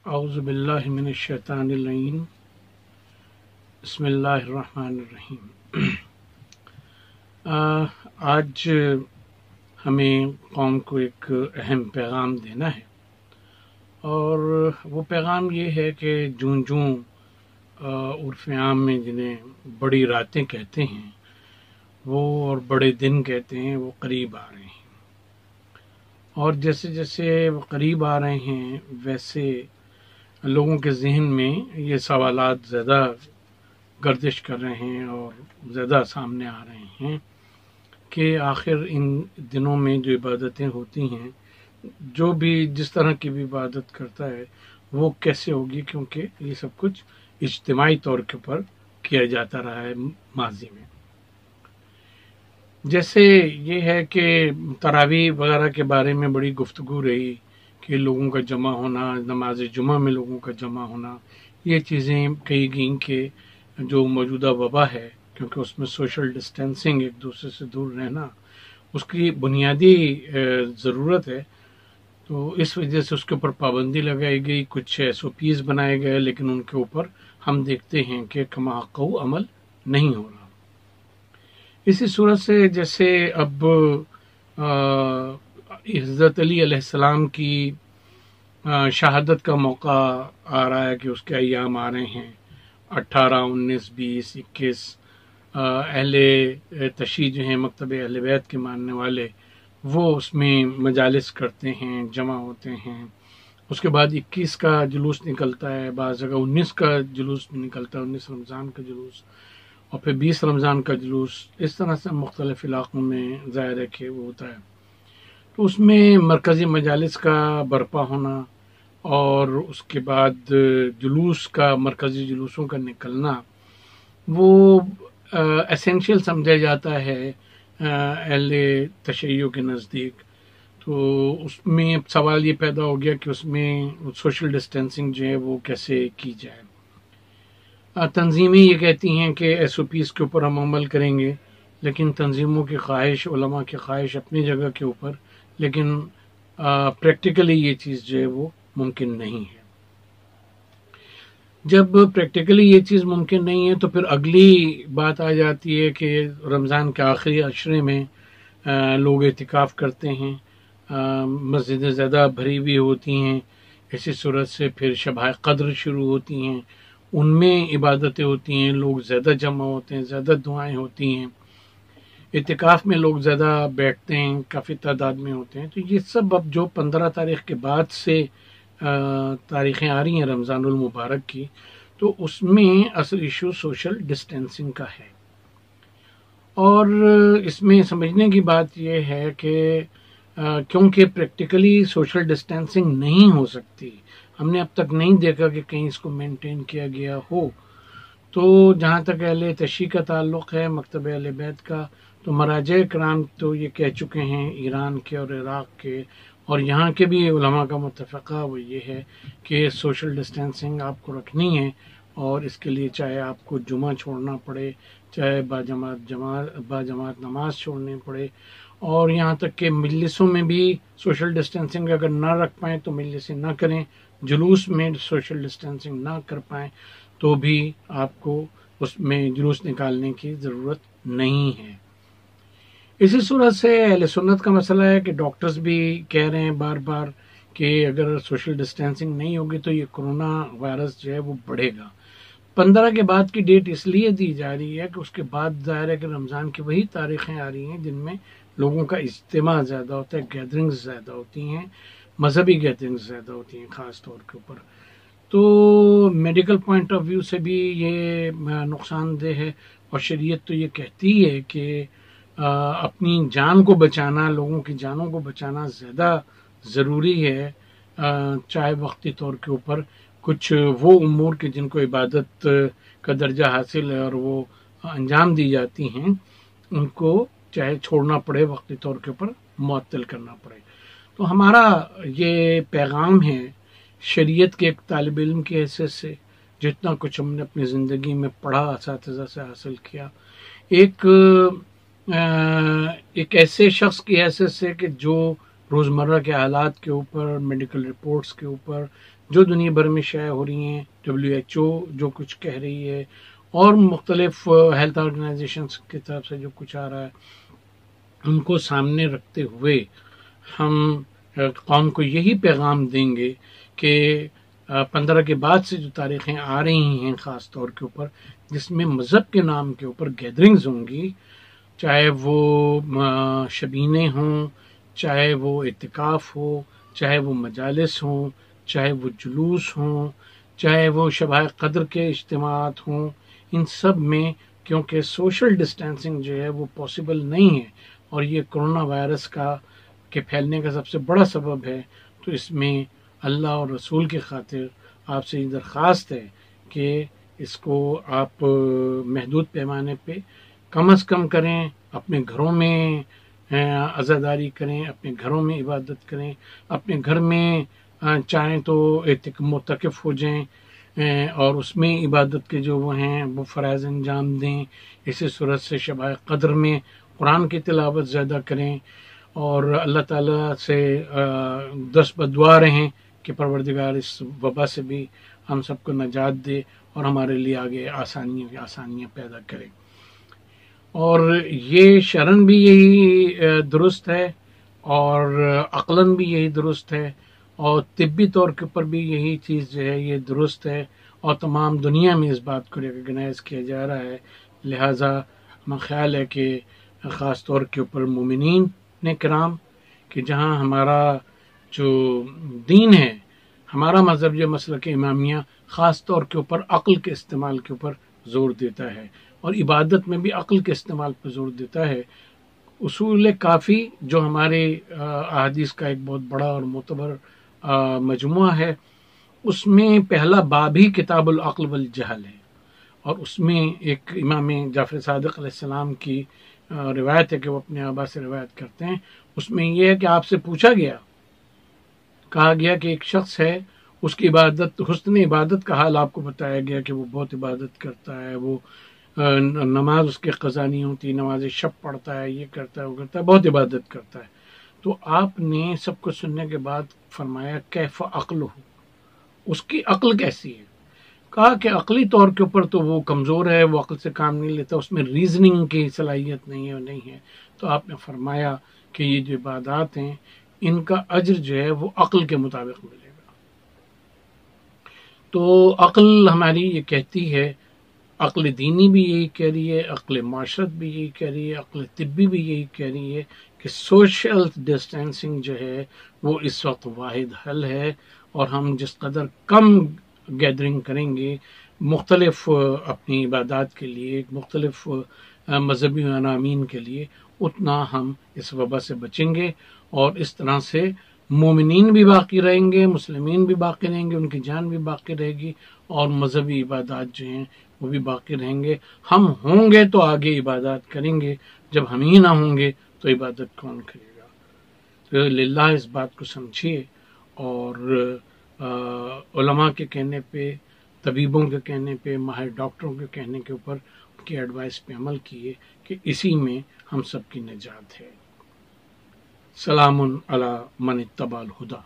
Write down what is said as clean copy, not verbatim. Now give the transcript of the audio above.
اعوذ باللہ من الشیطان اللعین بسم اللہ الرحمن الرحیم۔ آج ہمیں قوم کو ایک اہم پیغام دینا ہے، اور وہ پیغام یہ ہے کہ جوں عرف عام میں جنہیں بڑی راتیں کہتے ہیں وہ اور بڑے دن کہتے ہیں وہ قریب آ رہے ہیں، اور جیسے جیسے وہ قریب آ رہے ہیں ویسے لوگوں کے ذہن میں یہ سوالات زیادہ گردش کر رہے ہیں اور زیادہ سامنے آ رہے ہیں کہ آخر ان دنوں میں جو عبادتیں ہوتی ہیں، جو بھی جس طرح کی بھی عبادت کرتا ہے وہ کیسے ہوگی، کیونکہ یہ سب کچھ اجتماعی طور کے اوپر کیا جاتا رہا ہے ماضی میں۔ جیسے یہ ہے کہ تراویح وغیرہ کے بارے میں بڑی گفتگو رہی کہ لوگوں کا جمع ہونا، نماز جمعہ میں لوگوں کا جمع ہونا، یہ چیزیں کہی گئیں کہ جو موجودہ وبا ہے، کیونکہ اس میں سوشل ڈسٹینسنگ، ایک دوسرے سے دور رہنا اس کی بنیادی ضرورت ہے، تو اس وجہ سے اس کے اوپر پابندی لگائی گئی، کچھ SOPs بنائے گئے، لیکن ان کے اوپر ہم دیکھتے ہیں کہ کما حقہ عمل نہیں ہو رہا۔ اسی صورت سے جیسے اب حضرت علی علیہ السلام کی شہادت کا موقع آ رہا ہے کہ اس کے ایام آ رہے ہیں، 18، 19، 20، 21 اہل تشیع جو ہیں، مکتب اہل بیت کے ماننے والے، وہ اس میں مجالس کرتے ہیں، جمع ہوتے ہیں۔ اس کے بعد 21 کا جلوس نکلتا ہے، بعض جگہ 19 کا جلوس نکلتا ہے، 19 رمضان کا جلوس، اور پھر 20 رمضان کا جلوس، اس طرح سے مختلف علاقوں میں ظاہر ہے کہ وہ ہوتا ہے۔ تو اس میں مرکزی مجالس کا برپا ہونا اور اس کے بعد جلوس کا، مرکزی جلوسوں کا نکلنا، وہ اسینشیل سمجھا جاتا ہے اہل تشیع کے نزدیک۔ تو اس میں سوال یہ پیدا ہو گیا کہ اس میں سوشل ڈسٹینسنگ جو ہے وہ کیسے کی جائے۔ تنظیمیں یہ کہتی ہیں کہ SOPs کے اوپر ہم عمل کریں گے، لیکن تنظیموں کی خواہش، علماء کی خواہش اپنی جگہ کے اوپر، لیکن پریکٹیکلی یہ چیز جو ہے وہ ممکن نہیں ہے۔ جب پریکٹیکلی یہ چیز ممکن نہیں ہے تو پھر اگلی بات آ جاتی ہے کہ رمضان کے آخری عشرے میں لوگ اعتکاف کرتے ہیں، مسجدیں زیادہ بھری ہوئی ہوتی ہیں، اسی صورت سے پھر شبہ قدر شروع ہوتی ہیں، ان میں عبادتیں ہوتی ہیں، لوگ زیادہ جمع ہوتے ہیں، زیادہ دعائیں ہوتی ہیں، اعتکاف میں لوگ زیادہ بیٹھتے ہیں، کافی تعداد میں ہوتے ہیں۔ تو یہ سب اب جو 15 تاریخ کے بعد سے تاریخیں آ رہی ہیں رمضان المبارک کی، تو اس میں اصل ایشو سوشل ڈسٹینسنگ کا ہے۔ اور اس میں سمجھنے کی بات یہ ہے کہ کیونکہ پریکٹیکلی سوشل ڈسٹینسنگ نہیں ہو سکتی، ہم نے اب تک نہیں دیکھا کہ کہیں اس کو مینٹین کیا گیا ہو، تو جہاں تک اہل تشیع کا تعلق ہے، مکتب اہل بیت کا، تو مراجع کرام تو یہ کہہ چکے ہیں، ایران کے اور عراق کے اور یہاں کے بھی علماء کا متفقہ وہ یہ ہے کہ سوشل ڈسٹینسنگ آپ کو رکھنی ہے، اور اس کے لیے چاہے آپ کو جمعہ چھوڑنا پڑے، چاہے باجماعت نماز چھوڑنی پڑے، اور یہاں تک کہ مجلسوں میں بھی سوشل ڈسٹینسنگ اگر نہ رکھ پائیں تو مجلسیں نہ کریں، جلوس میں سوشل ڈسٹینسنگ نہ کر پائیں تو بھی آپ کو اس میں جلوس نکالنے کی ضرورت نہیں ہے۔ اسی صورت سے اہل سنت کا مسئلہ ہے کہ ڈاکٹرز بھی کہہ رہے ہیں بار بار کہ اگر سوشل ڈسٹینسنگ نہیں ہوگی تو یہ کرونا وائرس جو ہے وہ بڑھے گا۔ 15 کے بعد کی ڈیٹ اس لیے دی جا رہی ہے کہ اس کے بعد ظاہر ہے کہ رمضان کی وہی تاریخیں آ رہی ہیں جن میں لوگوں کا اجتماع زیادہ ہوتا ہے، گیدرنگز زیادہ ہوتی ہیں، مذہبی گیدرنگز زیادہ ہوتی ہیں خاص طور کے اوپر۔ تو میڈیکل پوائنٹ آف ویو سے بھی یہ نقصان دہ ہے، اور شریعت تو یہ کہتی ہے کہ اپنی جان کو بچانا، لوگوں کی جانوں کو بچانا زیادہ ضروری ہے، چاہے وقتی طور کے اوپر کچھ وہ امور کے جن کو عبادت کا درجہ حاصل ہے اور وہ انجام دی جاتی ہیں، ان کو چاہے چھوڑنا پڑے، وقتی طور کے اوپر معطل کرنا پڑے۔ تو ہمارا یہ پیغام ہے شریعت کے ایک طالب علم کی حیثیت سے، جتنا کچھ ہم نے اپنی زندگی میں پڑھا، اساتذہ سے حاصل کیا، ایک ایسے شخص کی حیثیت سے کہ جو روزمرہ کے حالات کے اوپر، میڈیکل رپورٹس کے اوپر جو دنیا بھر میں شائع ہو رہی ہیں، WHO جو کچھ کہہ رہی ہے، اور مختلف ہیلتھ آرگنائزیشنز کی طرف سے جو کچھ آ رہا ہے، ان کو سامنے رکھتے ہوئے ہم قوم کو یہی پیغام دیں گے کہ 15 کے بعد سے جو تاریخیں آ رہی ہیں خاص طور کے اوپر، جس میں مذہب کے نام کے اوپر گیدرنگز ہوں گی، چاہے وہ شبینے ہوں، چاہے وہ اعتکاف ہو، چاہے وہ مجالس ہوں، چاہے وہ جلوس ہوں، چاہے وہ شبہ قدر کے اجتماعات ہوں، ان سب میں کیونکہ سوشل ڈسٹینسنگ جو ہے وہ پاسبل نہیں ہے، اور یہ کرونا وائرس کے پھیلنے کا سب سے بڑا سبب ہے، تو اس میں اللہ اور رسول کی خاطر آپ سے یہ درخواست ہے کہ اس کو آپ محدود پیمانے پہ کم از کم کریں، اپنے گھروں میں عزاداری کریں، اپنے گھروں میں عبادت کریں، اپنے گھر میں چاہیں تو معتکف ہو جائیں اور اس میں عبادت کے جو وہ ہیں وہ فرائض انجام دیں، اسی صورت سے شبہ قدر میں قرآن کی تلاوت زیادہ کریں، اور اللہ تعالیٰ سے دست بدعا رہیں کہ پروردگار اس وبا سے بھی ہم سب کو نجات دے اور ہمارے لیے آگے آسانیاں پیدا کرے۔ اور یہ شرعاً بھی یہی درست ہے، اور عقلاً بھی یہی درست ہے، اور طبی طور کے اوپر بھی یہی چیز جو ہے یہ درست ہے، اور تمام دنیا میں اس بات کو ریکگنائز کیا جا رہا ہے۔ لہٰذا ہمیں خیال ہے کہ خاص طور کے اوپر مومنین کرام کہ جہاں ہمارا جو دین ہے، ہمارا مذہب جو مسلک امامیہ خاص طور کے اوپر عقل کے استعمال کے اوپر زور دیتا ہے، اور عبادت میں بھی عقل کے استعمال پر زور دیتا ہے۔ اصول کافی جو ہمارے احادیث کا ایک بہت بڑا اور معتبر مجموعہ ہے، اس میں پہلا باب ہی کتاب العقل والجہل ہے، اور اس میں ایک امام جعفر صادق علیہ السلام کی روایت ہے کہ وہ اپنے آبا سے روایت کرتے ہیں، اس میں یہ ہے کہ آپ سے پوچھا گیا، کہا گیا کہ ایک شخص ہے، اس کی عبادت، حسن عبادت کا حال آپ کو بتایا گیا کہ وہ بہت عبادت کرتا ہے، وہ نماز اس کے قضا نہیں ہوتی، نماز شب پڑھتا ہے، یہ کرتا ہے، وہ کرتا ہے، بہت عبادت کرتا ہے۔ تو آپ نے سب کو سننے کے بعد فرمایا کیف عقل ہو، اس کی عقل کیسی ہے؟ کہا کہ عقلی طور کے اوپر تو وہ کمزور ہے، وہ عقل سے کام نہیں لیتا، اس میں ریزننگ کی صلاحیت نہیں ہے۔ تو آپ نے فرمایا کہ یہ جو عبادات ہیں ان کا اجر جو ہے وہ عقل کے مطابق ملے گا۔ تو عقل ہماری یہ کہتی ہے، عقل دینی بھی یہی کہہ رہی ہے، عقل معاشرت بھی یہی کہہ رہی ہے، عقل طبی بھی یہی کہہ رہی ہے کہ سوشل ڈسٹینسنگ جو ہے وہ اس وقت واحد حل ہے، اور ہم جس قدر کم گیدرنگ کریں گے مختلف اپنی عبادات کے لیے، مختلف مذہبی عناوین کے لیے، اتنا ہم اس وبا سے بچیں گے، اور اس طرح سے مومنین بھی باقی رہیں گے، مسلمین بھی باقی رہیں گے، ان کی جان بھی باقی رہے گی، اور مذہبی عبادات جو ہیں وہ بھی باقی رہیں گے۔ ہم ہوں گے تو آگے عبادات کریں گے، جب ہم ہی نہ ہوں گے تو عبادت کون کرے گا؟ تو للہ اس بات کو سمجھیے، اور علماء کے کہنے پہ، طبیبوں کے کہنے پہ، ماہر ڈاکٹروں کے کہنے کے اوپر، ان کی ایڈوائس پہ عمل کیے کہ اسی میں ہم سب کی نجات ہے۔ سلام علی من اتبع الہدی۔